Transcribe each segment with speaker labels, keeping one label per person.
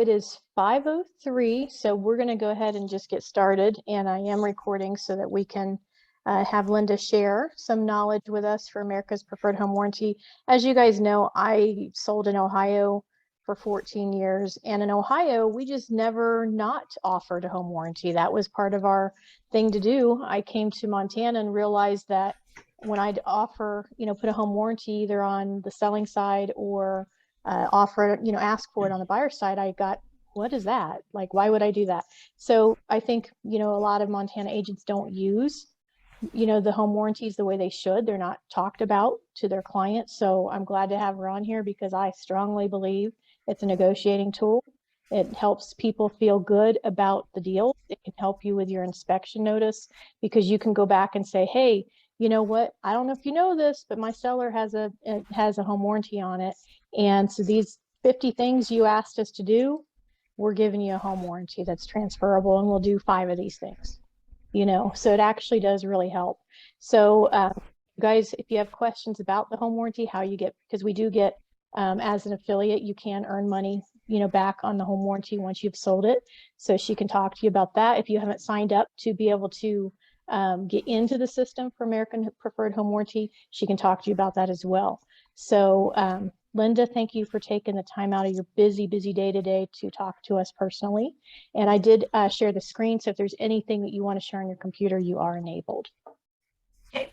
Speaker 1: it is 5:03, so we're going to go ahead and just get started. And I am recording so that we can have Linda share some knowledge with us for America's Preferred Home Warranty. As you guys know, I sold in Ohio for 14 years. And in Ohio, we just never not offered a home warranty. That was part of our thing to do. I came to Montana and realized that when I'd offer, put a home warranty either on the selling side or offer, ask for it on the buyer side, I got, what is that? Like, why would I do that? So I think, a lot of Montana agents don't use, the home warranties the way they should. They're not talked about to their clients. So I'm glad to have her on here because I strongly believe it's a negotiating tool. It helps people feel good about the deal. It can help you with your inspection notice because you can go back and say, hey, you know what? I don't know if you know this, but my seller has a home warranty on it. And so these 50 things you asked us to do, we're giving you a home warranty that's transferable, and we'll do 5 of these things, so it actually does really help. So guys, if you have questions about the home warranty, how you get, because we do get, as an affiliate, you can earn money, back on the home warranty once you've sold it. So she can talk to you about that. If you haven't signed up to be able to get into the system for American Preferred Home Warranty, she can talk to you about that as well. So Linda, thank you for taking the time out of your busy day today to talk to us personally. And I did share the screen, so if there's anything that you want to share on your computer, you are enabled.
Speaker 2: Okay,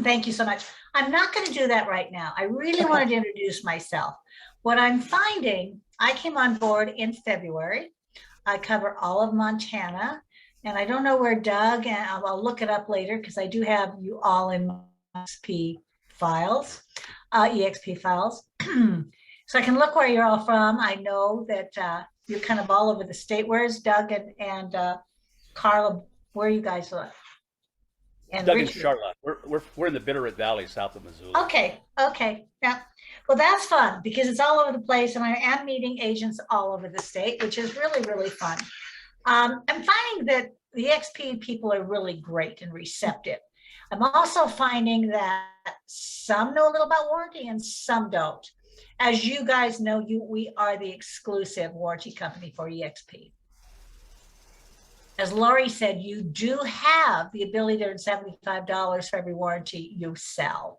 Speaker 2: thank you so much. I'm not going to do that right now. I really wanted to introduce myself. What I'm finding, I came on board in February. I cover all of Montana, and I don't know where Doug, and I'll look it up later because I do have you all in my eXp files. So I can look where you're all from. I know that you're kind of all over the state. Where's Doug and Carla? Where are you guys live?
Speaker 3: And Doug and Charlotte. We're in the Bitterroot Valley, south of Missoula.
Speaker 2: Okay. Yeah. Well, that's fun because it's all over the place, and I am meeting agents all over the state, which is really, really fun. I'm finding that the eXp people are really great and receptive. I'm also finding that some know a little about warranty and some don't. As you guys know, we are the exclusive warranty company for eXp. As Lori said, you do have the ability to earn $75 for every warranty you sell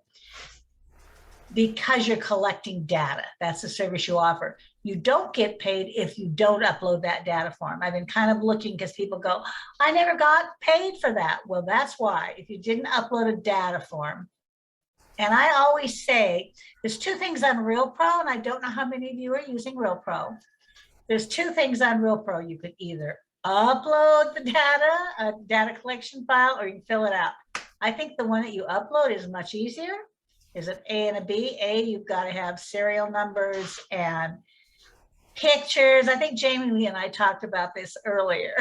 Speaker 2: because you're collecting data. That's the service you offer. You don't get paid if you don't upload that data form. I've been kind of looking because people go, I never got paid for that. Well, that's why. If you didn't upload a data form. And I always say, there's 2 things on Real Pro, and I don't know how many of you are using Real Pro. There's 2 things on Real Pro. You could either upload the data, a data collection file, or you can fill it out. I think the one that you upload is much easier. Is an A and a B. A, you've got to have serial numbers and pictures. I think Jamie and I talked about this earlier.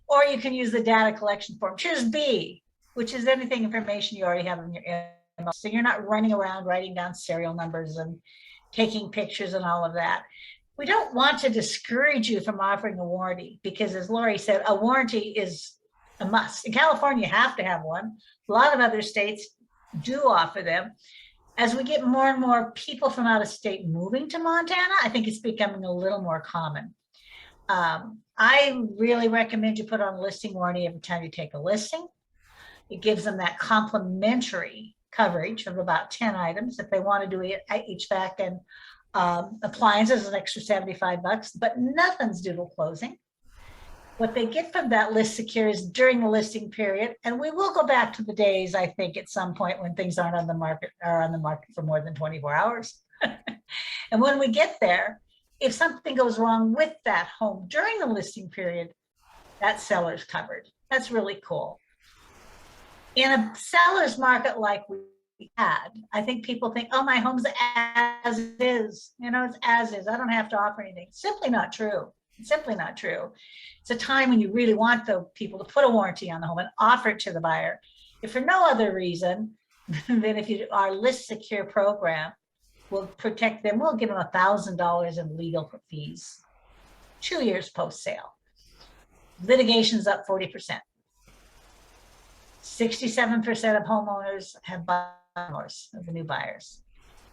Speaker 2: Or you can use the data collection form. Choose B, which is anything information you already have in your email. So you're not running around writing down serial numbers and taking pictures and all of that. We don't want to discourage you from offering a warranty because, as Lori said, a warranty is a must. In California, you have to have one. A lot of other states do offer them. As we get more and more people from out of state moving to Montana, I think it's becoming a little more common. I really recommend you put on a listing warranty every time you take a listing. It gives them that complimentary coverage of about 10 items. If they want to do HVAC and appliances, an extra $75, but nothing's due to closing. What they get from that list secure is during the listing period, and we will go back to the days, I think, at some point when things aren't on the market or on the market for more than 24 hours. And when we get there, if something goes wrong with that home during the listing period, that seller's covered. That's really cool. In a seller's market like we had, I think people think, oh, my home's as is, it's as is. I don't have to offer anything. Simply not true. It's simply not true. It's a time when you really want the people to put a warranty on the home and offer it to the buyer. If for no other reason than if you our list secure program will protect them, we'll give them $1,000 in legal fees 2 years post sale. Litigation's up 40%. 67% of homeowners have buyers of the new buyers.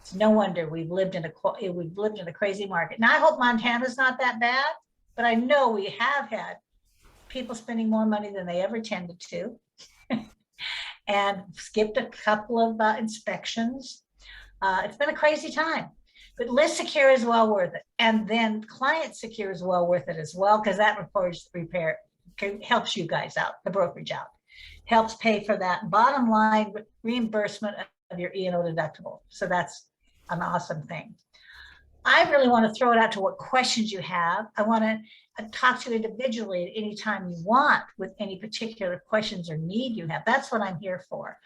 Speaker 2: It's no wonder we've lived in a crazy market. Now I hope Montana's not that bad, but I know we have had people spending more money than they ever tended to, and skipped a couple of inspections. It's been a crazy time, but list secure is well worth it, and then client secure is well worth it as well, because that helps you guys out, the brokerage out, helps pay for that bottom line reimbursement of your E&O deductible. So that's an awesome thing. I really want to throw it out to what questions you have. I want to talk to you individually at any time you want with any particular questions or need you have. That's what I'm here for.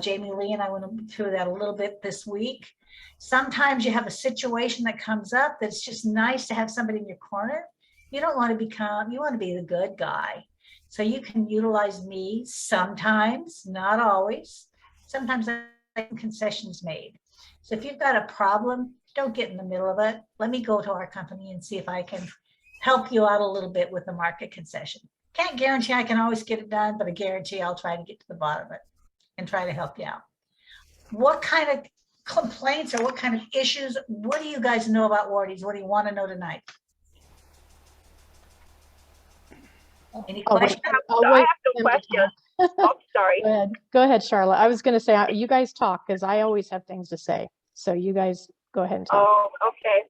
Speaker 2: Jamie Lee and I went through that a little bit this week. Sometimes you have a situation that comes up that's just nice to have somebody in your corner. You don't want to you want to be the good guy. So you can utilize me sometimes, not always. Sometimes I have concessions made. So if you've got a problem, don't get in the middle of it. Let me go to our company and see if I can help you out a little bit with the market concession. Can't guarantee I can always get it done, but I guarantee I'll try to get to the bottom of it and try to help you out. What kind of complaints or what kind of issues, what do you guys know about warranties? What do you want to know tonight? Any questions?
Speaker 4: I have some questions. Oh, sorry.
Speaker 1: Go ahead, Charlotte. I was going to say, you guys talk, because I always have things to say. So you guys go ahead and talk.
Speaker 4: Oh, okay.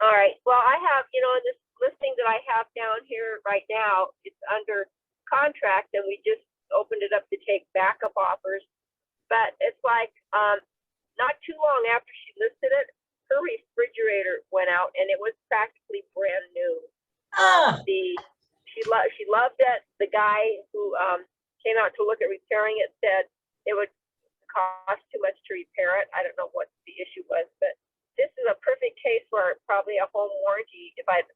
Speaker 4: All right. Well, I have, this listing that I have down here right now, it's under contract, and we just opened it up to take backup offers. But it's like not too long after she listed it, her refrigerator went out, and it was practically brand new. She loved it. The guy who came out to look at repairing it said it would cost too much to repair it. I don't know what the issue was, but this is a perfect case where probably a home warranty, if I'd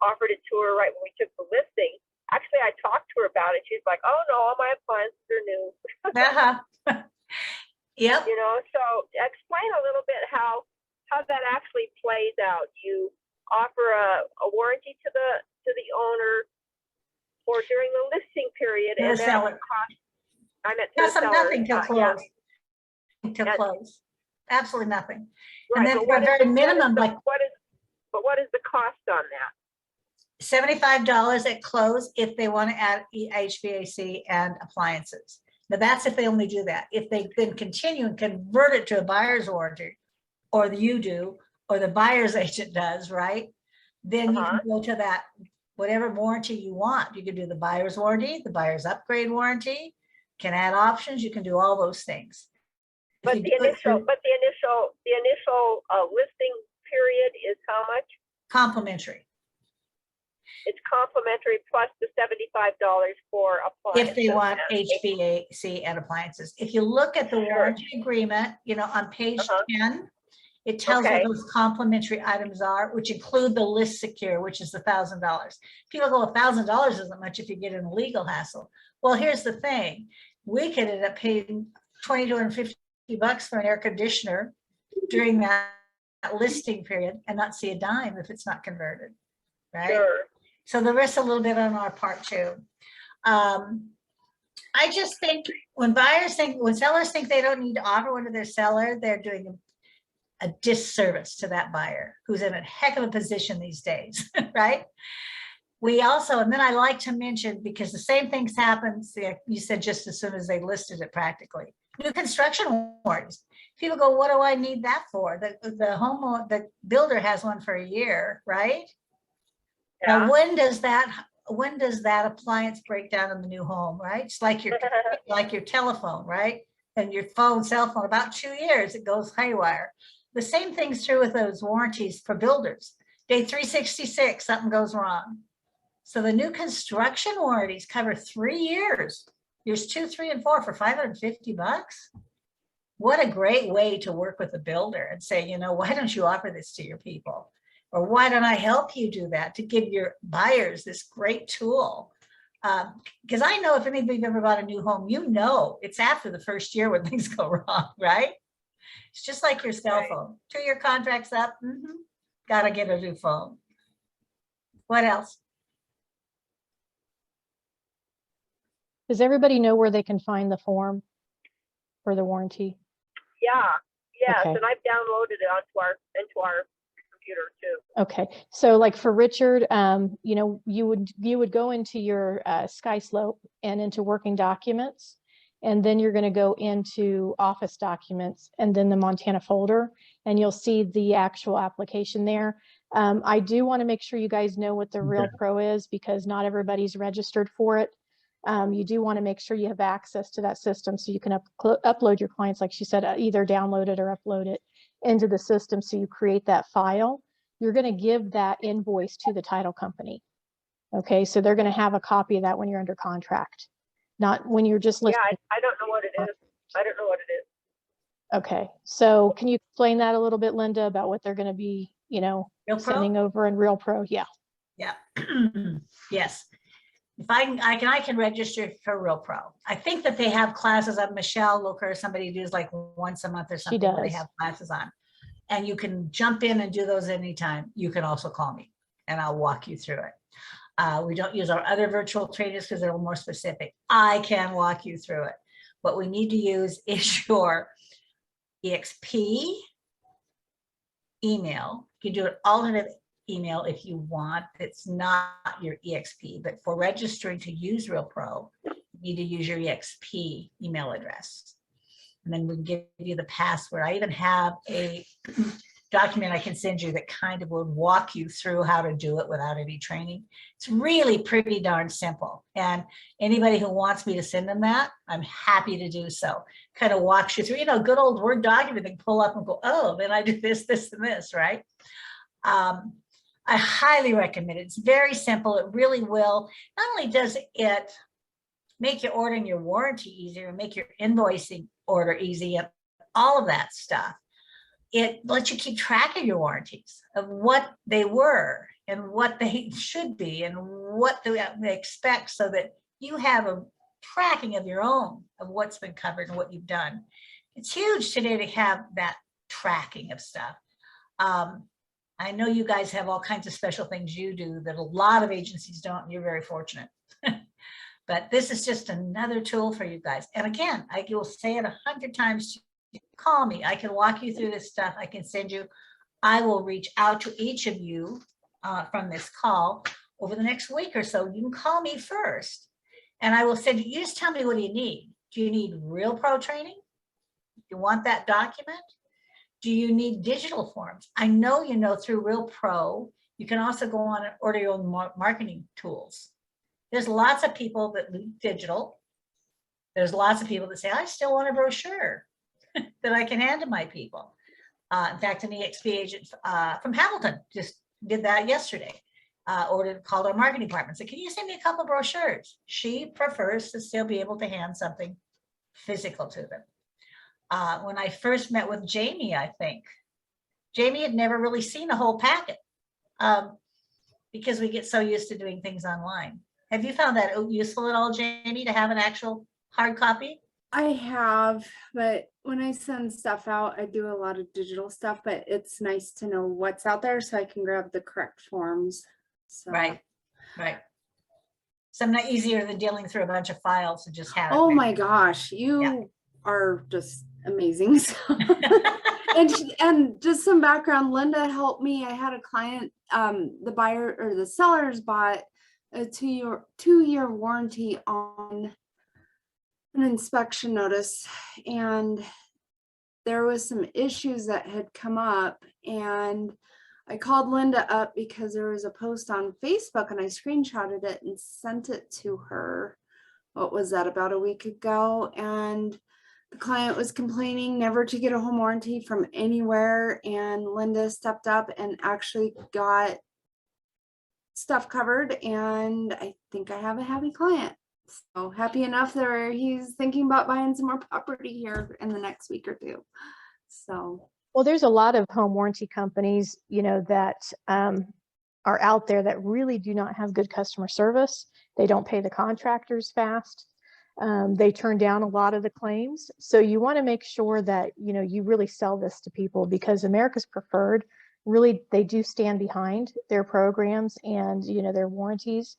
Speaker 4: offered it to her right when we took the listing. Actually, I talked to her about it. She's like, oh no, all my appliances are new.
Speaker 2: Yep.
Speaker 4: So explain a little bit how that actually plays out. You offer a warranty to the owner or during the listing period, and then cost. I meant to the seller.
Speaker 2: Nothing till close. Till close. Absolutely nothing.
Speaker 4: Right,
Speaker 2: and then for a very minimum,
Speaker 4: what is the cost on that?
Speaker 2: $75 at close if they want to add HVAC and appliances. Now that's if they only do that. If they then continue and convert it to a buyer's warranty, or you do, or the buyer's agent does, right? Then you can go to that whatever warranty you want. You can do the buyer's warranty, the buyer's upgrade warranty, can add options. You can do all those things.
Speaker 4: But the initial listing period is how much?
Speaker 2: Complimentary.
Speaker 4: It's complimentary plus the $75 for appliances.
Speaker 2: If they want HVAC and appliances. If you look at the warranty agreement, on page 10, it tells what those complimentary items are, which include the list secure, which is the $1,000. People go, $1,000 isn't much if you get in a legal hassle. Well, here's the thing. We could end up paying $2,250 for an air conditioner during that listing period and not see a dime if it's not converted, right?
Speaker 4: Sure.
Speaker 2: So the risk's a little bit on our part too. I just think when sellers think they don't need to offer one to their seller, they're doing a disservice to that buyer who's in a heck of a position these days, right? We also, and then I like to mention, because the same things happen, you said just as soon as they listed it practically, new construction warranties. People go, what do I need that for? The builder has one for a year, right?
Speaker 4: Yeah.
Speaker 2: Now, when does that appliance break down in the new home, right? It's like your telephone, right? And your cell phone, about 2 years, it goes haywire. The same thing's true with those warranties for builders. Day 366, something goes wrong. So the new construction warranties cover 3 years. Years 2, 3, and 4 for $550. What a great way to work with a builder and say, why don't you offer this to your people? Or why don't I help you do that, to give your buyers this great tool? Because I know if anybody's ever bought a new home, it's after the first year when things go wrong, right? It's just like your cell phone. 2-year contract's up, got to get a new phone. What else?
Speaker 1: Does everybody know where they can find the form for the warranty?
Speaker 4: Yeah. Yes,
Speaker 1: Okay.
Speaker 4: and I've downloaded it into our computer too.
Speaker 1: Okay, so like for Richard, you know, you would go into your SkySlope and into working documents, and then you're going to go into office documents and then the Montana folder, and you'll see the actual application there. I do want to make sure you guys know what the Real Pro is, because not everybody's registered for it. You do want to make sure you have access to that system so you can upload your clients, like she said, either download it or upload it into the system, so you create that file. You're going to give that invoice to the title company. Okay, so they're going to have a copy of that when you're under contract, not when you're just listing.
Speaker 4: Yeah, I don't know what it is. I don't know what it is.
Speaker 1: Okay, so can you explain that a little bit, Linda, about what they're going to be, you know,
Speaker 2: Real Pro?
Speaker 1: sending over in Real Pro? Yeah.
Speaker 2: Yeah. Yes. If I can register for Real Pro. I think that they have classes on Michelle Looker, somebody does like once a month or something where they
Speaker 1: does.
Speaker 2: have classes on. And you can jump in and do those anytime. You can also call me and I'll walk you through it. We don't use our other virtual trainers because they're more specific. I can walk you through it. What we need to use is your eXp email. You can do an alternate email if you want. It's not your eXp, but for registering to use Real Pro, you need to use your eXp email address. And then we can give you the password. I even have a document I can send you that kind of will walk you through how to do it without any training. It's really pretty darn simple. And anybody who wants me to send them that, I'm happy to do so. Kind of walks you through, you know, good old Word document they can pull up and go, oh, then I do this, this, and this, right? I highly recommend it. It's very simple. It really will. Not only does it make your ordering your warranty easier and make your invoicing order easy and all of that stuff, it lets you keep track of your warranties, of what they were and what they should be and what they expect, so that you have a tracking of your own of what's been covered and what you've done. It's huge today to have that tracking of stuff. I know you guys have all kinds of special things you do that a lot of agencies don't, and you're very fortunate. But this is just another tool for you guys. And again, I will say it 100 times, call me. I can walk you through this stuff. I can send you, I will reach out to each of you from this call over the next week or so. You can call me first and I will send you, you just tell me, what do you need? Do you need Real Pro training? Do you want that document? Do you need digital forms? I know you know through Real Pro, you can also go on and order your own marketing tools. There's lots of people that do digital. There's lots of people that say, I still want a brochure that I can hand to my people. In fact, an eXp agent from Hamilton just did that yesterday. Called our marketing department, said, can you send me a couple of brochures? She prefers to still be able to hand something physical to them. When I first met with Jamie, I think, Jamie had never really seen a whole packet because we get so used to doing things online. Have you found that useful at all, Jamie, to have an actual hard copy?
Speaker 5: I have, but when I send stuff out, I do a lot of digital stuff, but it's nice to know what's out there so I can grab the correct forms. So.
Speaker 2: Right. Some not easier than dealing through a bunch of files to just have it.
Speaker 5: Oh my gosh, you are just amazing. So. and just some background, Linda helped me. I had a client, the buyer or the sellers bought a two-year warranty on an inspection notice, and there was some issues that had come up, and I called Linda up because there was a post on Facebook and I screenshotted it and sent it to her. What was that, about a week ago? And the client was complaining never to get a home warranty from anywhere, and Linda stepped up and actually got stuff covered, and I think I have a happy client. So happy enough that he's thinking about buying some more property here in the next week or two. So,
Speaker 1: well, there's a lot of home warranty companies, you know, that are out there that really do not have good customer service. They don't pay the contractors fast. They turn down a lot of the claims. So you want to make sure that, you know, you really sell this to people, because America's Preferred, really, they do stand behind their programs and, you know, their warranties.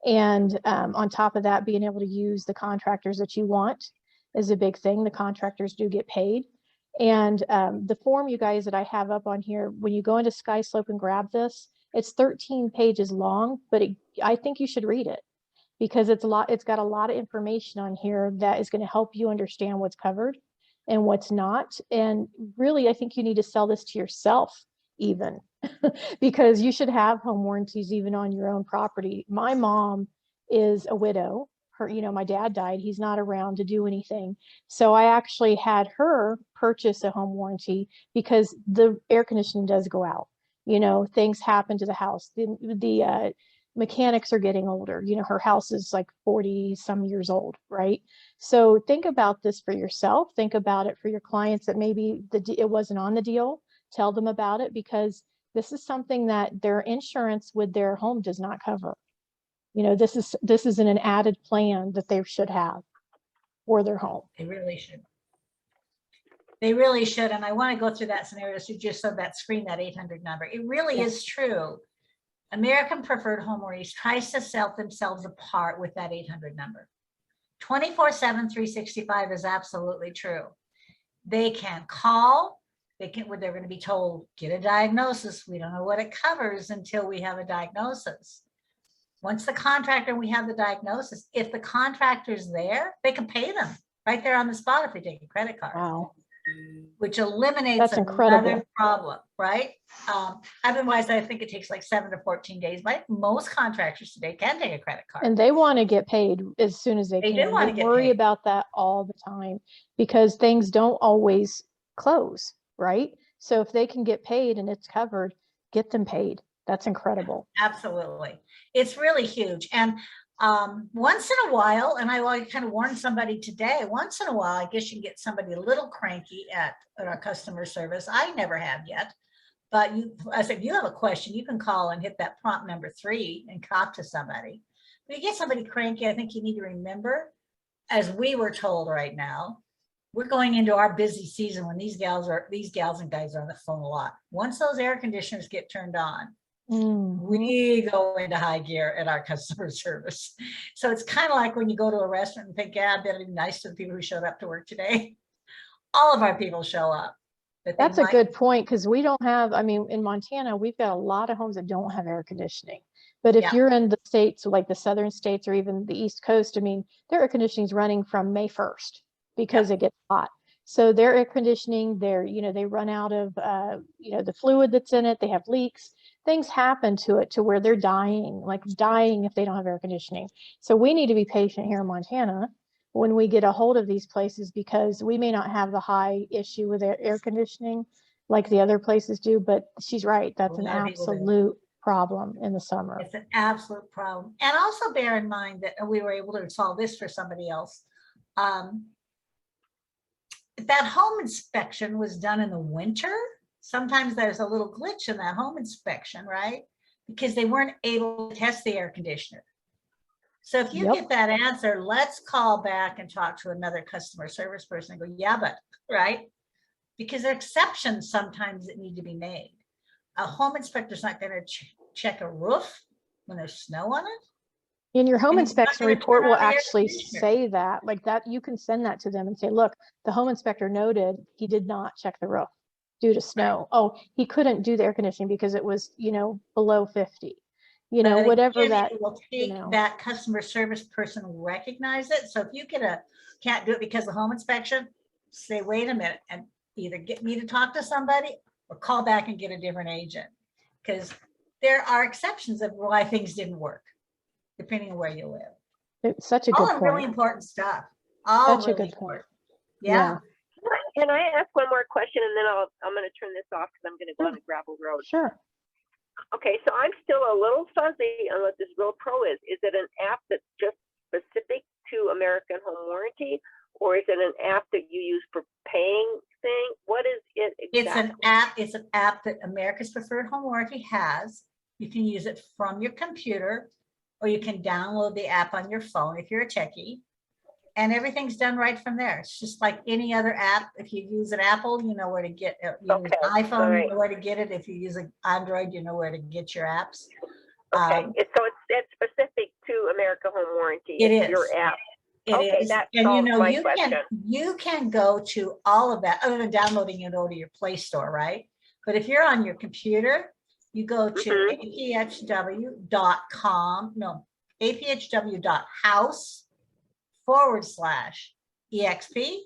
Speaker 1: And on top of that, being able to use the contractors that you want is a big thing. The contractors do get paid. And the form, you guys, that I have up on here, when you go into SkySlope and grab this, it's 13 pages long, but I think you should read it because it's got a lot of information on here that is going to help you understand what's covered and what's not. And really, I think you need to sell this to yourself even because you should have home warranties even on your own property. My mom is a widow. My dad died. He's not around to do anything. So I actually had her purchase a home warranty because the air conditioning does go out. Things happen to the house. The mechanics are getting older. Her house is like 40 some years old, right? So think about this for yourself. Think about it for your clients that maybe it wasn't on the deal. Tell them about it because this is something that their insurance with their home does not cover. This is an added plan that they should have for their home.
Speaker 2: They really should. They really should. And I want to go through that scenario. So you just said that screen, that 800 number. It really is true. American Preferred Home Warranties tries to sell themselves apart with that 800 number. 24/7, 365 is absolutely true. They can call. They're going to be told, get a diagnosis. We don't know what it covers until we have a diagnosis. Once the contractor, we have the diagnosis, if the contractor's there, they can pay them right there on the spot if they take a credit card.
Speaker 1: Wow.
Speaker 2: Which eliminates
Speaker 1: That's
Speaker 2: another
Speaker 1: incredible.
Speaker 2: problem, right? Otherwise, I think it takes like 7 to 14 days. But most contractors today can take a credit card.
Speaker 1: And they want to get paid as soon as they
Speaker 2: They
Speaker 1: can.
Speaker 2: do want to get
Speaker 1: worry
Speaker 2: paid.
Speaker 1: about that all the time because things don't always close, right? So if they can get paid and it's covered, get them paid. That's incredible.
Speaker 2: Absolutely. It's really huge. And once in a while, and I kind of warned somebody today, once in a while, I guess you can get somebody a little cranky at our customer service. I never have yet. But I said, if you have a question, you can call and hit that prompt number 3 and talk to somebody. But you get somebody cranky, I think you need to remember, as we were told right now, we're going into our busy season when these gals and guys are on the phone a lot. Once those air conditioners get turned on, we go into high gear at our customer service. So it's kind of like when you go to a restaurant and think, yeah, I better be nice to the people who showed up to work today. All of our people show up.
Speaker 1: That's a good point because we don't have, in Montana, we've got a lot of homes that don't have air conditioning. But if you're in the states, like the southern states or even the East Coast, their air conditioning is running from May 1st because it gets hot. So their air conditioning, they run out of, the fluid that's in it. They have leaks. Things happen to it to where they're dying if they don't have air conditioning. So we need to be patient here in Montana when we get a hold of these places because we may not have the high issue with air conditioning like the other places do, but she's right. That's an absolute problem in the summer.
Speaker 2: It's an absolute problem. And also bear in mind that we were able to solve this for somebody else. That home inspection was done in the winter. Sometimes there's a little glitch in that home inspection, right? Because they weren't able to test the air conditioner. So if you get that answer, let's call back and talk to another customer service person and go, yeah, but, right? Because there are exceptions sometimes that need to be made. A home inspector's not going to check a roof when there's snow on it.
Speaker 1: And your home inspection report will actually say that, you can send that to them and say, look, the home inspector noted he did not check the roof due to snow. Right. Oh, he couldn't do the air conditioning because it was, below 50. Whatever that
Speaker 2: will take that customer service person recognize it. So if you can't do it because of home inspection, say, wait a minute, and either get me to talk to somebody or call back and get a different agent. Because there are exceptions of why things didn't work, depending on where you live.
Speaker 1: It's such a good point.
Speaker 2: All really important stuff. All
Speaker 1: such
Speaker 2: really
Speaker 1: a good
Speaker 2: important.
Speaker 1: point. Yeah.
Speaker 4: Can I ask one more question and then I'm going to turn this off because I'm going to go on a gravel road.
Speaker 1: Sure.
Speaker 4: Okay, so I'm still a little fuzzy on what this Real Pro is. Is it an app that's just specific to American Home Warranty, or is it an app that you use for paying thing? What is it exactly?
Speaker 2: It's an app that America's Preferred Home Warranty has. You can use it from your computer, or you can download the app on your phone if you're a techie. And everything's done right from there. It's just like any other app. If you use an Apple, you know where to get it. Use an iPhone, you know where to get it. If you use an Android, you know where to get your apps.
Speaker 4: Okay, so it's specific to America Home Warranty.
Speaker 2: It is.
Speaker 4: Your app.
Speaker 2: It
Speaker 4: Okay,
Speaker 2: is,
Speaker 4: that
Speaker 2: and
Speaker 4: solves my
Speaker 2: you
Speaker 4: question.
Speaker 2: can go to all of that other than downloading it over to your Play Store, right? But if you're on your computer, you go to aphw.com, no, aphw.house/exp,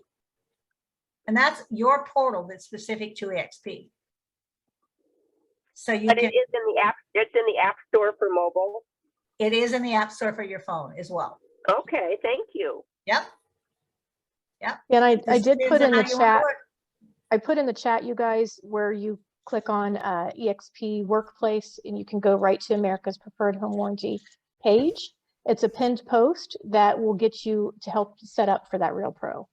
Speaker 2: and that's your portal that's specific to exp. So you
Speaker 4: But
Speaker 2: can,
Speaker 4: it is in the app. It's in the App Store for mobile.
Speaker 2: it is in the App Store for your phone as well.
Speaker 4: Okay, thank you.
Speaker 2: Yep. Yep.
Speaker 1: And I
Speaker 2: Just
Speaker 1: did
Speaker 2: depends
Speaker 1: put
Speaker 2: on
Speaker 1: in the
Speaker 2: how you wanna do
Speaker 1: chat,
Speaker 2: it.
Speaker 1: I put in the chat, you guys, where you click on eXp Workplace and you can go right to America's Preferred Home Warranty page. It's a pinned post that will get you to help set up for that Real Pro.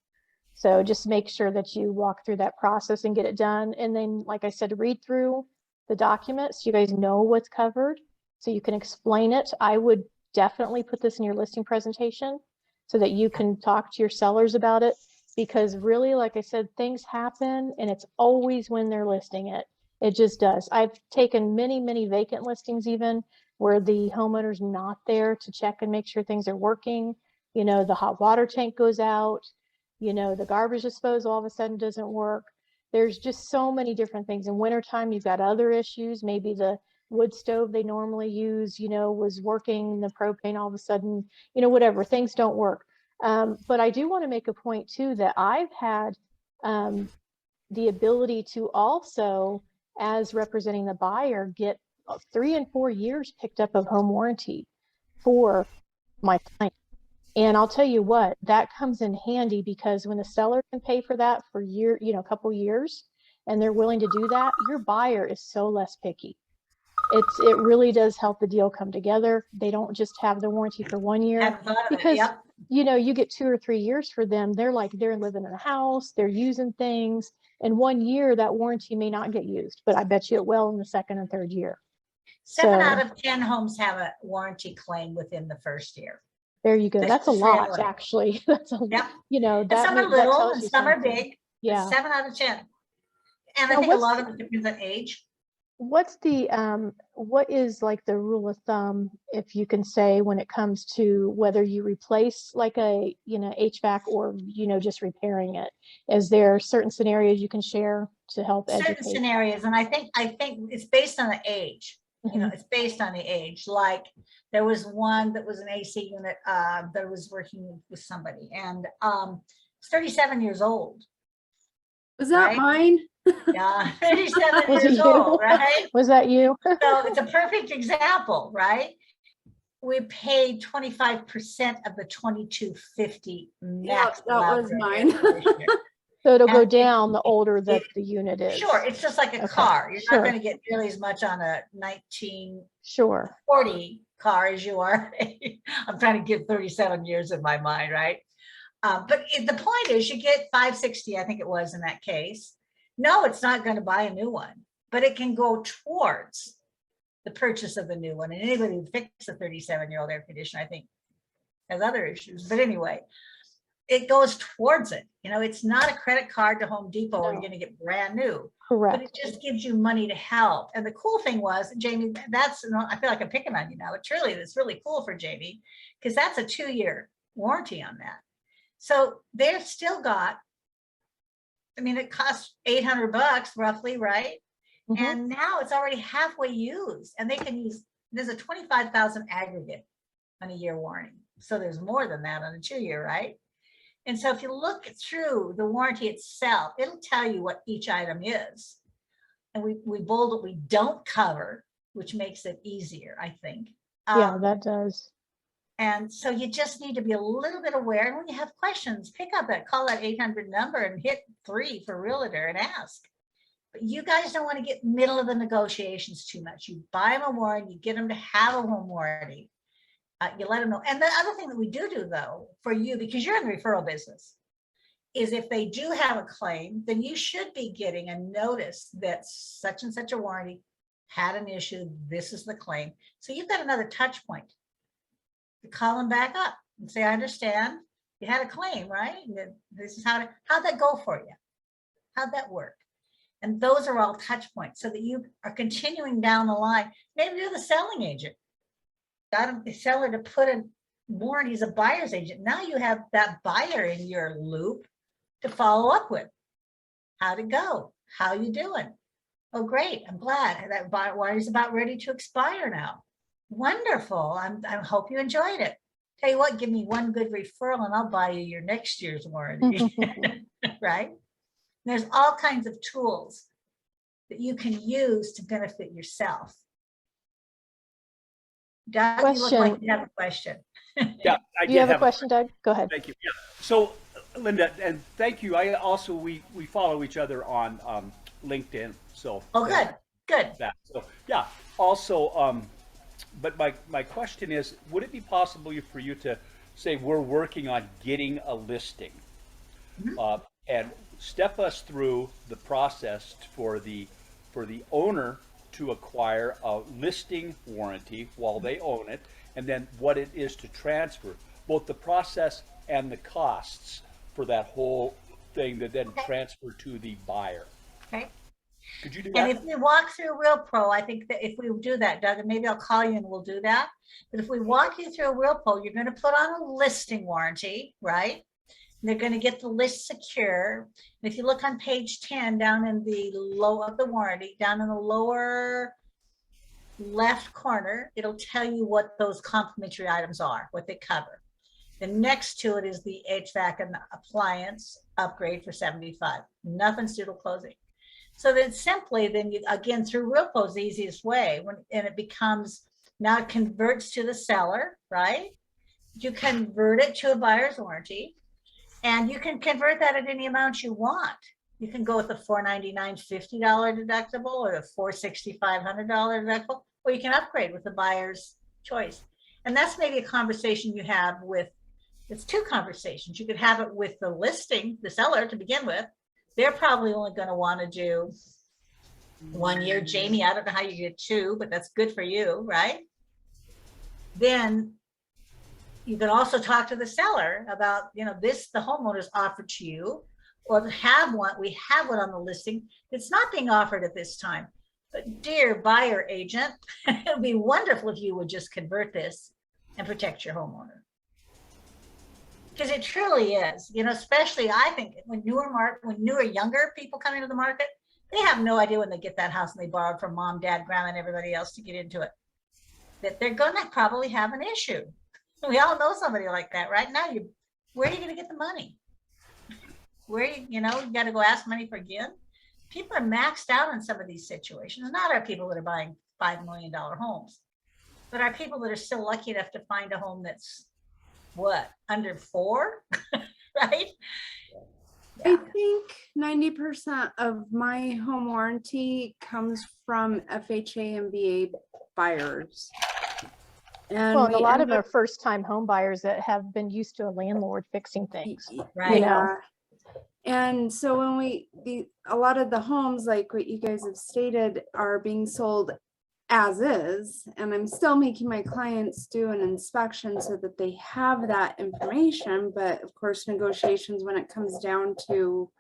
Speaker 1: So just make sure that you walk through that process and get it done. And then, like I said, read through the documents. You guys know what's covered, so you can explain it. I would definitely put this in your listing presentation so that you can talk to your sellers about it. Because really, like I said, things happen and it's always when they're listing it. It just does. I've taken many, many vacant listings even where the homeowner's not there to check and make sure things are working. You know, the hot water tank goes out, you know, the garbage disposal all of a sudden doesn't work. There's just so many different things. In wintertime, you've got other issues. Maybe the wood stove they normally use, you know, was working, the propane all of a sudden, you know, whatever, things don't work. But I do want to make a point too that I've had the ability to also, as representing the buyer, get 3 and 4 years picked up of home warranty for my client. And I'll tell you what, that comes in handy because when the seller can pay for that for a couple years, and they're willing to do that, your buyer is so less picky. It really does help the deal come together. They don't just have the warranty for 1 year
Speaker 2: Hadn't thought of it.
Speaker 1: because
Speaker 2: Yep.
Speaker 1: you know, you get 2 or 3 years for them. They're living in a house, they're using things. In 1 year, that warranty may not get used, but I bet you it will in the second and third year.
Speaker 2: 7
Speaker 1: So-
Speaker 2: out of 10 homes have a warranty claim within the first year.
Speaker 1: There you go.
Speaker 2: That's
Speaker 1: That's a
Speaker 2: just
Speaker 1: lot,
Speaker 2: reality.
Speaker 1: actually. That's a,
Speaker 2: Yep.
Speaker 1: you know,
Speaker 2: And
Speaker 1: that
Speaker 2: some are
Speaker 1: that
Speaker 2: little
Speaker 1: tells
Speaker 2: and
Speaker 1: you
Speaker 2: some are
Speaker 1: something.
Speaker 2: big.
Speaker 1: Yeah.
Speaker 2: 7 out of 10. And
Speaker 1: Now,
Speaker 2: I think a
Speaker 1: what's-
Speaker 2: lot of it depends on age.
Speaker 1: What's the what is like the rule of thumb, if you can say, when it comes to whether you replace like a, you know, HVAC or, you know, just repairing it? Is there certain scenarios you can share to help
Speaker 2: Certain
Speaker 1: educate?
Speaker 2: scenarios, and I think it's based on the age. You know, it's based on the age. Like there was one that was an AC unit that was working with somebody, and it's 37 years old.
Speaker 5: Was that
Speaker 2: Right?
Speaker 5: mine?
Speaker 2: Yeah, 37
Speaker 1: Was it
Speaker 2: years
Speaker 1: you?
Speaker 2: old, right?
Speaker 1: Was that you?
Speaker 2: So it's a perfect example, right? We paid 25% of the 2250 max.
Speaker 5: that
Speaker 2: allowed
Speaker 5: was
Speaker 2: for
Speaker 5: mine.
Speaker 2: air conditioner.
Speaker 1: So it'll go
Speaker 2: And
Speaker 1: down the older that the unit is.
Speaker 2: Sure, it's just like a
Speaker 1: Okay,
Speaker 2: car. You're
Speaker 1: sure.
Speaker 2: not going to get nearly as much on a 1940
Speaker 1: Sure.
Speaker 2: car as you are. I'm trying to get 37 years in my mind, right? But the point is, you get 560, I think it was in that case. No, it's not going to buy a new one, but it can go towards the purchase of the new one. And anybody who fixes a 37-year-old air conditioner, I think, has other issues. But anyway, it goes towards it. You know, it's not a credit card to Home Depot where you're going to get brand new. But
Speaker 1: Correct.
Speaker 2: it just gives you money to help. And the cool thing was, Jamie, that's, I feel like I'm picking on you now. It's really cool for Jamie because that's a 2-year warranty on that. So they've still got, I mean, it costs $800 roughly, right?
Speaker 1: Mhm.
Speaker 2: And now it's already halfway used, and they can use, there's a 25,000 aggregate on a year warranty. So there's more than that on a 2-year, right? And so if you look through the warranty itself, it'll tell you what each item is. And we bold what we don't cover, which makes it easier, I think.
Speaker 1: Yeah, that does.
Speaker 2: And so you just need to be a little bit aware. And when you have questions, call that 800 number and hit 3 for realtor and ask. But you guys don't want to get middle of the negotiations too much. You buy them a warranty, you get them to have a home warranty. You let them know. And the other thing that we do though, for you, because you're in the referral business, is if they do have a claim, then you should be getting a notice that such and such a warranty had an issue. This is the claim. So you've got another touch point. You call them back up and say, I understand you had a claim, right? This is how'd that go for you? How'd that work? And those are all touch points so that you are continuing down the line. Maybe you're the selling agent. Got the seller to put a warranty is a buyer's agent. Now you have that buyer in your loop to follow up with. How'd it go? How you doing? Oh, great. I'm glad that warranty is about ready to expire now. Wonderful. I hope you enjoyed it. Tell you what, give me one good referral and I'll buy you your next year's warranty. Right? There's all kinds of tools that you can use to benefit yourself. Doug, you look like you have a question.
Speaker 3: Yeah, I
Speaker 1: Do you
Speaker 3: did
Speaker 1: have a question, Doug? Go ahead.
Speaker 3: Thank you. Yeah. So, Linda, and thank you. I also we follow each other on LinkedIn. So.
Speaker 2: Oh, good, good.
Speaker 3: That. So yeah. Also, but my question is, would it be possible for you to say we're working on getting a listing, and step us through the process for the owner to acquire a listing warranty while they own it, and then what it is to transfer, both the process and the costs for that whole thing that then transfer to the buyer.
Speaker 2: Okay.
Speaker 3: Could you do
Speaker 2: And
Speaker 3: that?
Speaker 2: if we walk through Real Pro, I think that if we do that, Doug, and maybe I'll call you and we'll do that. But if we walk you through a Real Pro, you're going to put on a listing warranty, right? They're going to get the list secure. And if you look on page 10, down in the low of the warranty, down in the lower left corner, it'll tell you what those complimentary items are, what they cover. And next to it is the HVAC and appliance upgrade for $75. Nothing's due to closing. So then simply, then you, again, through Real Pro is the easiest way, and it becomes, now it converts to the seller, right? You convert it to a buyer's warranty. And you can convert that at any amount you want. You can go with the $499, $50 deductible or the $465, $100 deductible, or you can upgrade with the buyer's choice. And that's maybe a conversation you have with, it's two conversations. You could have it with the listing, the seller to begin with. They're probably only going to want to do 1 year. Jamie, I don't know how you get 2, but that's good for you, right? Then you can also talk to the seller about, you know, this, the homeowner's offered to you, or have one, we have one on the listing. It's not being offered at this time. But dear buyer agent, it would be wonderful if you would just convert this and protect your homeowner. Because it truly is, you know, especially I think when newer, younger people come into the market, they have no idea when they get that house and they borrowed from mom, dad, grandma, and everybody else to get into it, that they're going to probably have an issue. We all know somebody like that, right? Now, where are you going to get the money? Where, you know, you got to go ask money for again. People are maxed out on some of these situations. Not our people that are buying $5 million homes, but our people that are still lucky enough to find a home that's what, under 4, right?
Speaker 5: I think 90% of my home warranty comes from FHA and VA buyers. And
Speaker 1: Well, and a
Speaker 5: we
Speaker 1: lot of
Speaker 5: end
Speaker 1: them are
Speaker 5: up-
Speaker 1: first-time home buyers that have been used to a landlord fixing things.
Speaker 2: Right.
Speaker 1: You know.
Speaker 5: Yeah. And so when a lot of the homes, like what you guys have stated, are being sold as is, and I'm still making my clients do an inspection so that they have that information. But of course, negotiations when it comes down to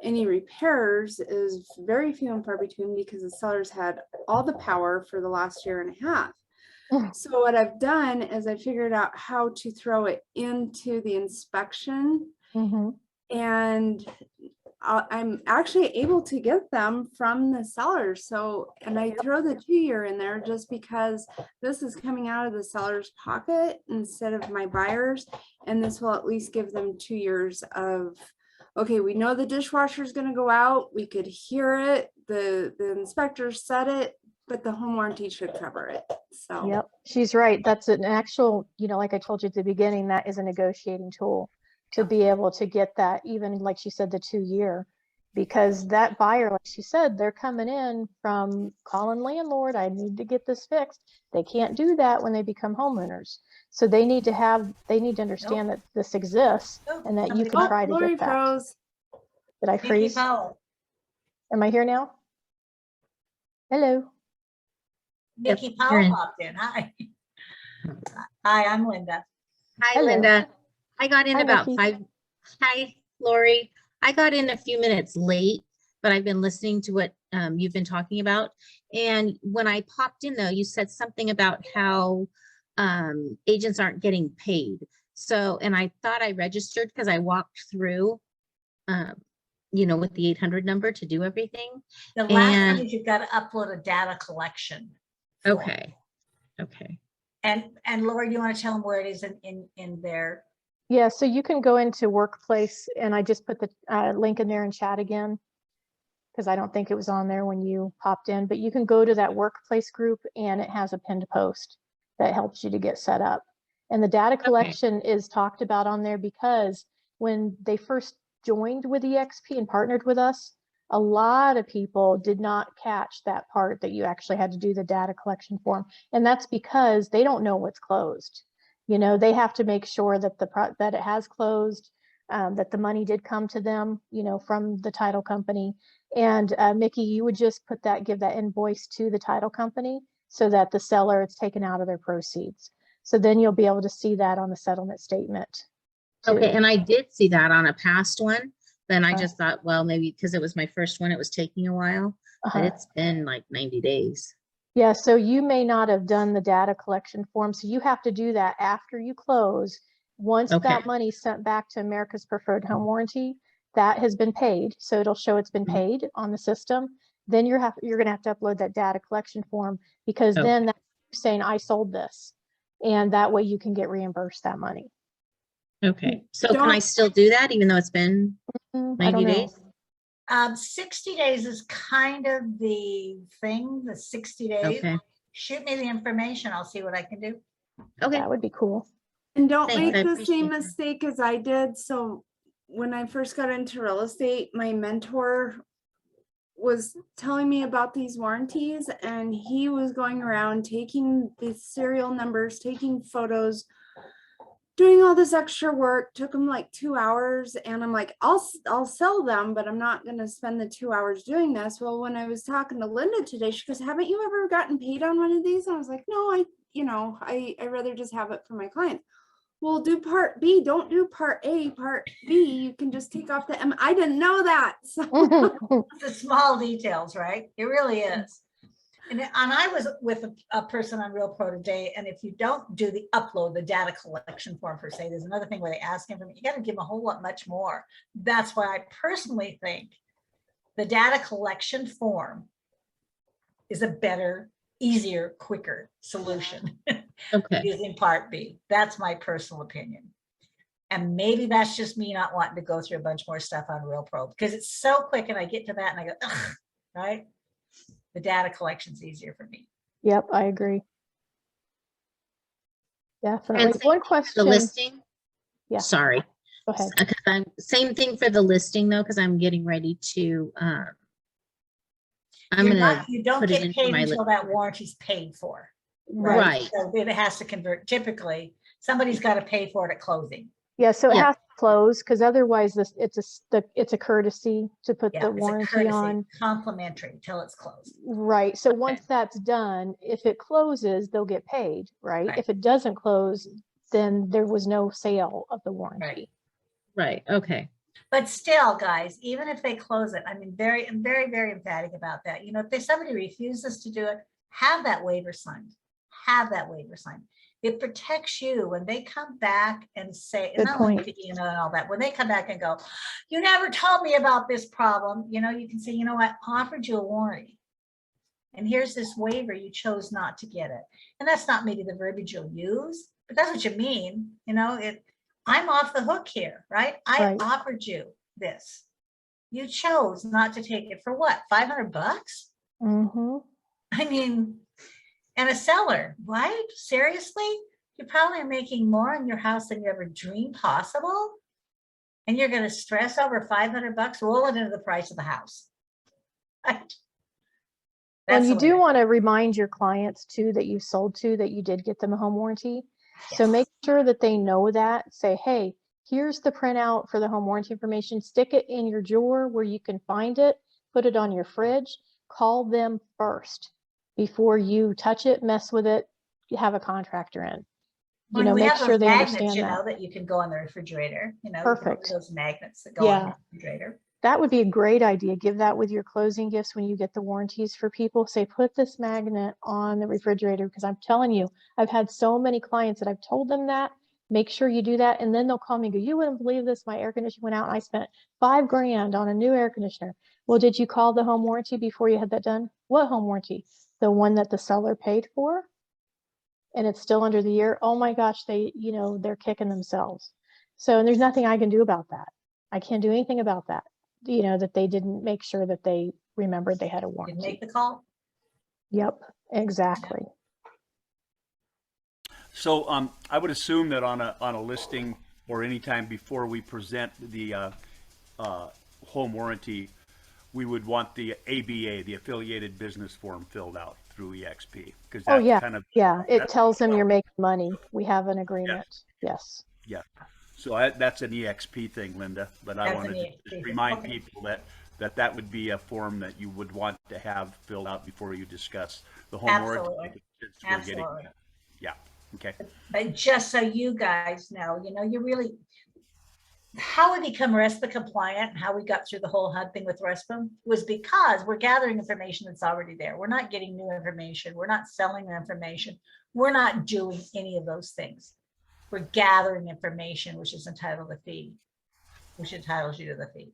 Speaker 5: any repairs is very few and far between, because the sellers had all the power for the last year and a half. So what I've done is I figured out how to throw it into the inspection, and I'm actually able to get them from the sellers. So, and I throw the 2-year in there just because this is coming out of the seller's pocket instead of my buyers. And this will at least give them 2 years of, okay, we know the dishwasher is going to go out. We could hear it. The inspector said it, but the home warranty should cover it. So,
Speaker 1: Yep, she's right. That's an actual, you know, like I told you at the beginning, that is a negotiating tool to be able to get that, even like she said, the 2-year, because that buyer, like she said, they're coming in from calling landlord, I need to get this fixed. They can't do that when they become homeowners. So they need to understand that this exists and that you can try to
Speaker 5: Lori
Speaker 1: get that.
Speaker 5: froze.
Speaker 1: Did I freeze? Am I here now? Hello.
Speaker 2: Nikki Powell popped in. Hi. Hi, I'm Linda.
Speaker 6: Hi,
Speaker 1: Hello.
Speaker 6: Linda. I got in
Speaker 1: Hi,
Speaker 6: about
Speaker 1: Nikki.
Speaker 6: Hi, Lori. I got in a few minutes late, but I've been listening to what you've been talking about. And when I popped in though, you said something about how agents aren't getting paid. So, and I thought I registered because I walked through, with the 800 number to do everything.
Speaker 2: The last
Speaker 6: And-
Speaker 2: one is you've got to upload a data collection form.
Speaker 6: Okay. Okay.
Speaker 2: And Laura, do you want to tell them where it is in there?
Speaker 1: Yeah, so you can go into Workplace, and I just put the link in there in chat again, because I don't think it was on there when you popped in, but you can go to that Workplace group, and it has a pinned post that helps you to get set up. And the data collection is talked about on there because when they first joined with eXp and partnered with us, a lot of people did not catch that part that you actually had to do the data collection form. And that's because they don't know what's closed. They have to make sure that that it has closed, that the money did come to them, from the title company. And Mickey, you would just give that invoice to the title company so that the seller, it's taken out of their proceeds. So then you'll be able to see that on the settlement statement.
Speaker 6: Okay.
Speaker 1: too.
Speaker 6: And I did see that on a past one. Then I
Speaker 1: Uh-huh.
Speaker 6: just thought, well, maybe because it was my first one, it was taking a while, but
Speaker 1: Uh-huh.
Speaker 6: it's been like 90 days.
Speaker 1: Yeah, so you may not have done the data collection form, so you have to do that after you close. Once
Speaker 6: Okay.
Speaker 1: that money's sent back to America's Preferred Home Warranty, that has been paid, so it'll show it's been
Speaker 6: Mhm.
Speaker 1: paid on the system. Then you're gonna have to upload that data collection form, because
Speaker 6: Okay.
Speaker 1: then that's saying I sold this, and that way you can get reimbursed that money.
Speaker 6: Okay. So can I
Speaker 5: Don't-
Speaker 6: still do that even though it's been
Speaker 1: I
Speaker 6: 90
Speaker 1: don't know.
Speaker 6: days?
Speaker 2: 60 days is kind of the thing, the 60 days.
Speaker 6: Okay.
Speaker 2: Shoot me the information. I'll see what I can do.
Speaker 6: Okay.
Speaker 1: That would be cool.
Speaker 5: And don't
Speaker 6: Thanks,
Speaker 5: make
Speaker 6: I
Speaker 5: the
Speaker 6: appreciate
Speaker 5: same
Speaker 6: that.
Speaker 5: mistake as I did. So when I first got into real estate, my mentor was telling me about these warranties, and he was going around taking the serial numbers, taking photos, doing all this extra work. Took him like 2 hours, and I'm like, I'll sell them, but I'm not going to spend the 2 hours doing this. Well, when I was talking to Linda today, she goes, haven't you ever gotten paid on one of these? And I was like, no, I rather just have it for my clients. Well, do part B, don't do part A. Part B, you can just take off the M. I didn't know that. So
Speaker 2: The small details, right? It really is. And I was with a person on Real Pro today, and if you don't do the upload, the data collection form per se, there's another thing where they ask him, you got to give them a whole lot much more. That's why I personally think the data collection form is a better, easier, quicker solution
Speaker 6: Okay.
Speaker 2: using part B. That's my personal opinion. And maybe that's just me not wanting to go through a bunch more stuff on Real Pro because it's so quick, and I get to that and I go, ugh, right? The data collection's easier for me.
Speaker 1: Yep, I agree. Definitely.
Speaker 6: And same
Speaker 1: One
Speaker 6: The
Speaker 1: question.
Speaker 6: listing?
Speaker 1: Yeah.
Speaker 6: Sorry.
Speaker 1: Go ahead.
Speaker 6: Same thing for the listing though, because I'm getting ready to,
Speaker 2: You don't
Speaker 6: put it
Speaker 2: get
Speaker 6: into
Speaker 2: paid
Speaker 6: my
Speaker 2: until that warranty's paid for.
Speaker 6: Right.
Speaker 2: So it has to convert. Typically, somebody's got to pay for it at closing.
Speaker 1: Yeah, so it
Speaker 6: Yeah.
Speaker 1: has to close, because otherwise it's a courtesy to put
Speaker 2: Yeah,
Speaker 1: the
Speaker 2: it's a
Speaker 1: warranty
Speaker 2: courtesy,
Speaker 1: on.
Speaker 2: complimentary till it's closed.
Speaker 1: Right, so
Speaker 6: Okay.
Speaker 1: once that's done, if it closes, they'll get paid, right?
Speaker 2: Right.
Speaker 1: If it doesn't close, then there was no sale of the warranty.
Speaker 6: Right. Okay.
Speaker 2: But still, guys, even if they close it, I mean, I'm very, very emphatic about that. If somebody refuses to do it, have that waiver signed. Have that waiver signed. It protects you when they come back and say,
Speaker 1: Good
Speaker 2: not only
Speaker 1: point.
Speaker 2: and all that, when they come back and go, you never told me about this problem, you can say, what, I offered you a warranty. And here's this waiver, you chose not to get it. And that's not maybe the verbiage you'll use, but that's what you mean. I'm off the hook here, right? I
Speaker 1: Right.
Speaker 2: offered you this. You chose not to take it for what? $500?
Speaker 1: Mm-hmm.
Speaker 2: I mean, and a seller, what? Seriously? You probably are making more on your house than you ever dreamed possible. And you're going to stress over $500, roll it into the price of the house. Right?
Speaker 1: And you
Speaker 2: the way
Speaker 1: do
Speaker 2: I-
Speaker 1: want to remind your clients too that you sold to that you did get them a home warranty. So
Speaker 2: Yes.
Speaker 1: make sure that they know that. Say, hey, here's the printout for the home warranty information. Stick it in your drawer where you can find it. Put it on your fridge. Call them first before you touch it, mess with it, you have a contractor in.
Speaker 2: Well, we
Speaker 1: Make
Speaker 2: have
Speaker 1: sure
Speaker 2: those
Speaker 1: they
Speaker 2: magnets,
Speaker 1: understand that.
Speaker 2: that you can go on the refrigerator.
Speaker 1: Perfect.
Speaker 2: Those magnets that go on the refrigerator.
Speaker 1: That would be a great idea. Give that with your closing gifts when you get the warranties for people. Say, put this magnet on the refrigerator, because I'm telling you, I've had so many clients that I've told them that. Make sure you do that. And then they'll call me and go, you wouldn't believe this. My air conditioner went out and I spent $5,000 on a new air conditioner. Well, did you call the home warranty before you had that done? What home warranty? The one that the seller paid for? And it's still under the year. Oh my gosh, they're kicking themselves. So, and there's nothing I can do about that. I can't do anything about that. That they didn't make sure that they remembered they had a
Speaker 2: Did
Speaker 1: warranty.
Speaker 2: make the call.
Speaker 1: Yep, exactly.
Speaker 3: So I would assume that on a listing or anytime before we present the home warranty, we would want the ABA, the affiliated business form, filled out through eXp, because
Speaker 1: Oh
Speaker 3: that
Speaker 1: yeah,
Speaker 3: kind of,
Speaker 1: yeah. It
Speaker 3: that's-
Speaker 1: tells them you're making money. We have an agreement. Yes.
Speaker 3: yeah. So that's an eXp thing, Linda, but I
Speaker 2: That's
Speaker 3: wanted
Speaker 2: an
Speaker 3: to
Speaker 2: eXp
Speaker 3: just
Speaker 2: thing.
Speaker 3: remind
Speaker 2: Okay.
Speaker 3: people that would be a form that you would want to have filled out before you discuss the home warranty.
Speaker 2: Absolutely.
Speaker 3: since we're getting-
Speaker 2: Absolutely.
Speaker 3: Yeah, okay.
Speaker 2: But just so you guys know, how we become RESPA compliant and how we got through the whole HUD thing with RESPA was because we're gathering information that's already there. We're not getting new information. We're not selling the information. We're not doing any of those things. We're gathering information, which is entitled a fee, which entitles you to the fee.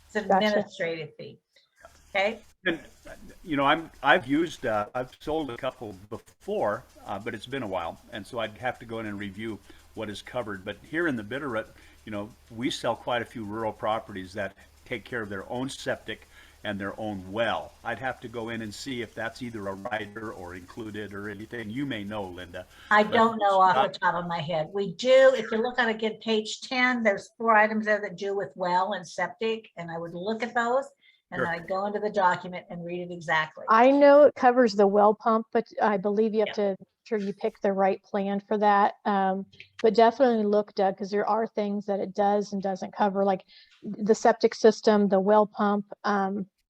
Speaker 2: It's an
Speaker 1: Gotcha.
Speaker 2: administrative fee. Okay.
Speaker 3: And I've sold a couple before, but it's been a while, and so I'd have to go in and review what is covered. But here in the Bitterroot, we sell quite a few rural properties that take care of their own septic and their own well. I'd have to go in and see if that's either a rider or included or anything. You may know, Linda.
Speaker 2: I don't know off the top of my head. We do, if you look on again, page 10, there's 4 items there that do with well and septic, and I would look at those and then
Speaker 3: Sure.
Speaker 2: I'd go into the document and read it exactly.
Speaker 1: I know it covers the well pump, but I believe you have
Speaker 2: Yeah.
Speaker 1: to make sure you pick the right plan for that. But definitely look, Doug, because there are things that it does and doesn't cover, like the septic system, the well pump.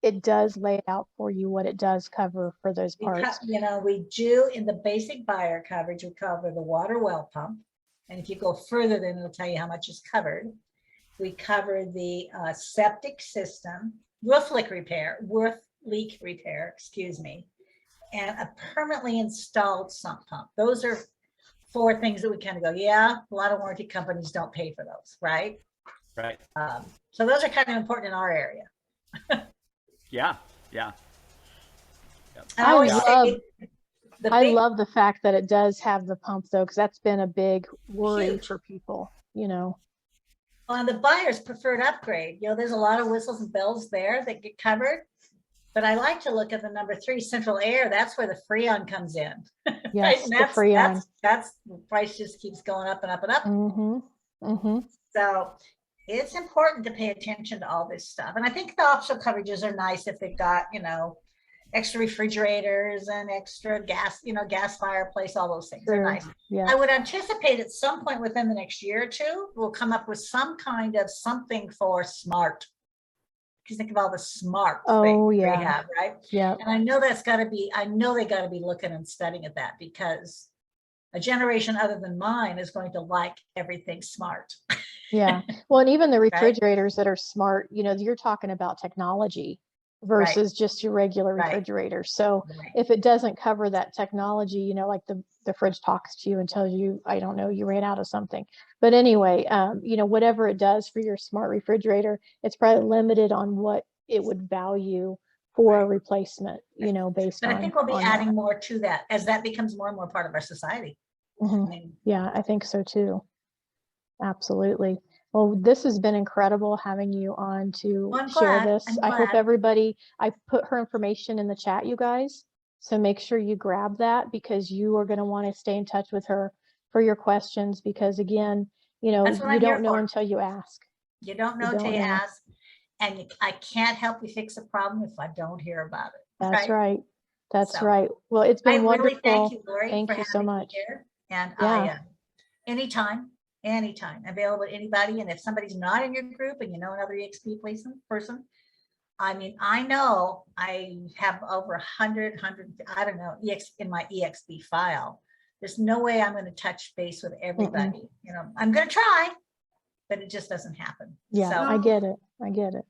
Speaker 1: It does lay it out for you what it does cover for those parts.
Speaker 2: We do in the basic buyer coverage, we cover the water well pump. And if you go further, then it'll tell you how much is covered. We cover the septic system, roof leak repair, excuse me, and a permanently installed sump pump. Those are 4 things that we kind of go, yeah, a lot of warranty companies don't pay for those, right?
Speaker 3: Right.
Speaker 2: So those are kind of important in our area.
Speaker 3: Yeah, yeah.
Speaker 2: And I always
Speaker 1: love-
Speaker 2: say the
Speaker 1: I
Speaker 2: big-
Speaker 1: love the fact that it does have the pump though, because that's been a big worry
Speaker 2: Huge.
Speaker 1: for people,
Speaker 2: on the buyer's preferred upgrade, there's a lot of whistles and bells there that get covered. But I like to look at the number 3, central air. That's where the Freon comes in.
Speaker 1: Yes,
Speaker 2: And
Speaker 1: the Freon.
Speaker 2: that's the price just keeps going up and up and up.
Speaker 1: Mm-hmm. Mm-hmm.
Speaker 2: So it's important to pay attention to all this stuff. And I think the optional coverages are nice if they've got, extra refrigerators and extra gas, gas fireplace, all those things. They're
Speaker 1: Sure.
Speaker 2: nice.
Speaker 1: Yeah.
Speaker 2: I would anticipate at some point within the next year or 2, we'll come up with some kind of something for smart. Because think of all the smart
Speaker 1: Oh,
Speaker 2: things
Speaker 1: yeah.
Speaker 2: we have, right?
Speaker 1: Yeah.
Speaker 2: And I know they got to be looking and studying at that, because a generation other than mine is going to like everything smart.
Speaker 1: Yeah. Well, and even the refrigerators that are smart, you're talking about technology versus just your regular
Speaker 2: Right.
Speaker 1: refrigerator. So
Speaker 2: Right.
Speaker 1: if it doesn't cover that technology, like the fridge talks to you and tells you, I don't know, you ran out of something. But anyway, whatever it does for your smart refrigerator, it's probably limited on what it would value for a replacement, based
Speaker 2: But
Speaker 1: on.
Speaker 2: I think we'll be
Speaker 1: on
Speaker 2: adding
Speaker 1: that.
Speaker 2: more to that as that becomes more and more part of our society.
Speaker 1: Mhm.
Speaker 2: I mean,
Speaker 1: Yeah, I think so too. Absolutely. Well, this has been incredible having you on to
Speaker 2: Well, I'm
Speaker 1: share
Speaker 2: glad.
Speaker 1: this.
Speaker 2: I'm
Speaker 1: I hope
Speaker 2: glad.
Speaker 1: I put her information in the chat, you guys. So make sure you grab that, because you are going to want to stay in touch with her for your questions, because again,
Speaker 2: That's what
Speaker 1: you
Speaker 2: I'm here
Speaker 1: don't know
Speaker 2: for.
Speaker 1: until you ask.
Speaker 2: You don't know
Speaker 1: You
Speaker 2: till
Speaker 1: don't
Speaker 2: you
Speaker 1: know.
Speaker 2: ask. And I can't help you fix a problem if I don't hear about it.
Speaker 1: That's right. That's
Speaker 2: So,
Speaker 1: right. Well, it's been
Speaker 2: I really
Speaker 1: wonderful.
Speaker 2: thank you, Lori,
Speaker 1: Thank
Speaker 2: for
Speaker 1: you so
Speaker 2: having me
Speaker 1: much.
Speaker 2: here. And
Speaker 1: Yeah.
Speaker 2: anytime, available to anybody. And if somebody's not in your group and you know another eXp person, I mean, I know I have over 100, I don't know, in my eXp file. There's no way I'm going to touch base with everybody. I'm going to try, but it just doesn't happen.
Speaker 1: Yeah,
Speaker 2: So,
Speaker 1: I get it. I get it.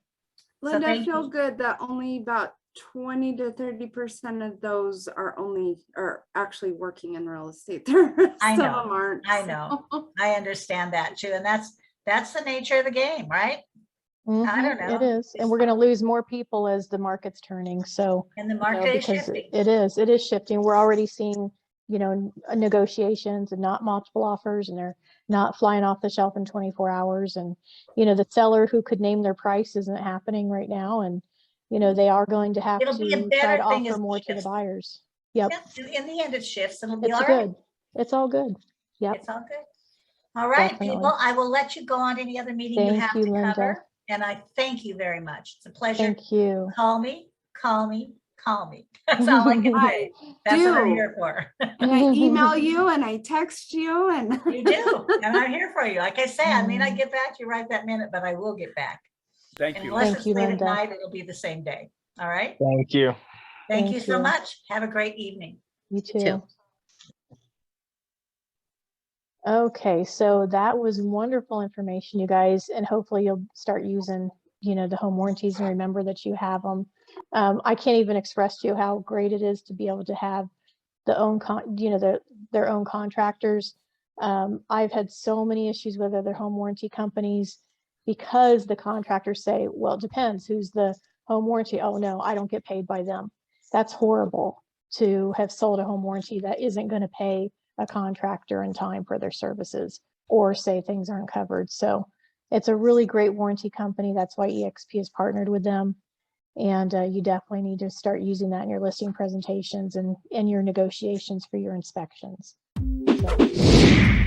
Speaker 5: Linda, I
Speaker 2: thank
Speaker 5: feel
Speaker 2: you.
Speaker 5: good that only about 20 to 30% of those are actually working in real estate. The rest
Speaker 2: I
Speaker 5: of
Speaker 2: know,
Speaker 5: them aren't.
Speaker 2: I know. I understand that too. And that's the nature of the game, right? I don't
Speaker 1: It
Speaker 2: know.
Speaker 1: is, and we're going to lose more people as the market's turning. So,
Speaker 2: And the
Speaker 1: you know,
Speaker 2: market is
Speaker 1: because
Speaker 2: shifting.
Speaker 1: it is shifting. We're already seeing, you know, negotiations and not multiple offers, and they're not flying off the shelf in 24 hours. And, you know, the seller who could name their price isn't happening right now. And, you know, they are going to have
Speaker 2: It'll be a
Speaker 1: to try
Speaker 2: better
Speaker 1: to
Speaker 2: thing as
Speaker 1: offer
Speaker 2: it
Speaker 1: more to the
Speaker 2: shifts.
Speaker 1: buyers. Yep.
Speaker 2: Yeah, in the end, it shifts. It'll be
Speaker 1: It's
Speaker 2: all right.
Speaker 1: good. It's all good. Yep.
Speaker 2: It's all good. All right,
Speaker 1: Definitely.
Speaker 2: people, I will let you go on to any other meeting you
Speaker 1: Thank
Speaker 2: have
Speaker 1: you,
Speaker 2: to
Speaker 1: Linda.
Speaker 2: cover. And I thank you very much. It's a pleasure.
Speaker 1: Thank you.
Speaker 2: Call me, call me, call me. That's all I can say. That's what I'm
Speaker 5: do.
Speaker 2: here for.
Speaker 5: And I email you and I text you and
Speaker 2: You do, and I'm here for you. Like I say, I may not get back to you right that minute, but I will get back.
Speaker 3: Thank
Speaker 2: And
Speaker 3: you.
Speaker 2: unless
Speaker 1: Thank
Speaker 2: it's
Speaker 1: you,
Speaker 2: late at
Speaker 1: Linda.
Speaker 2: night, it'll be the same day. All right?
Speaker 7: Thank you.
Speaker 2: Thank you
Speaker 1: Thank
Speaker 2: so
Speaker 1: you.
Speaker 2: much. Have a great evening.
Speaker 1: You
Speaker 6: too.
Speaker 1: too. Okay, so that was wonderful information, you guys, and hopefully you'll start using, you know, the home warranties and remember that you have them. I can't even express to you how great it is to be able to have their own contractors. I've had so many issues with other home warranty companies because the contractors say, well, it depends who's the home warranty. Oh no, I don't get paid by them. That's horrible to have sold a home warranty that isn't going to pay a contractor in time for their services or say things aren't covered. So it's a really great warranty company. That's why eXp is partnered with them. And you definitely need to start using that in your listing presentations and in your negotiations for your inspections. So.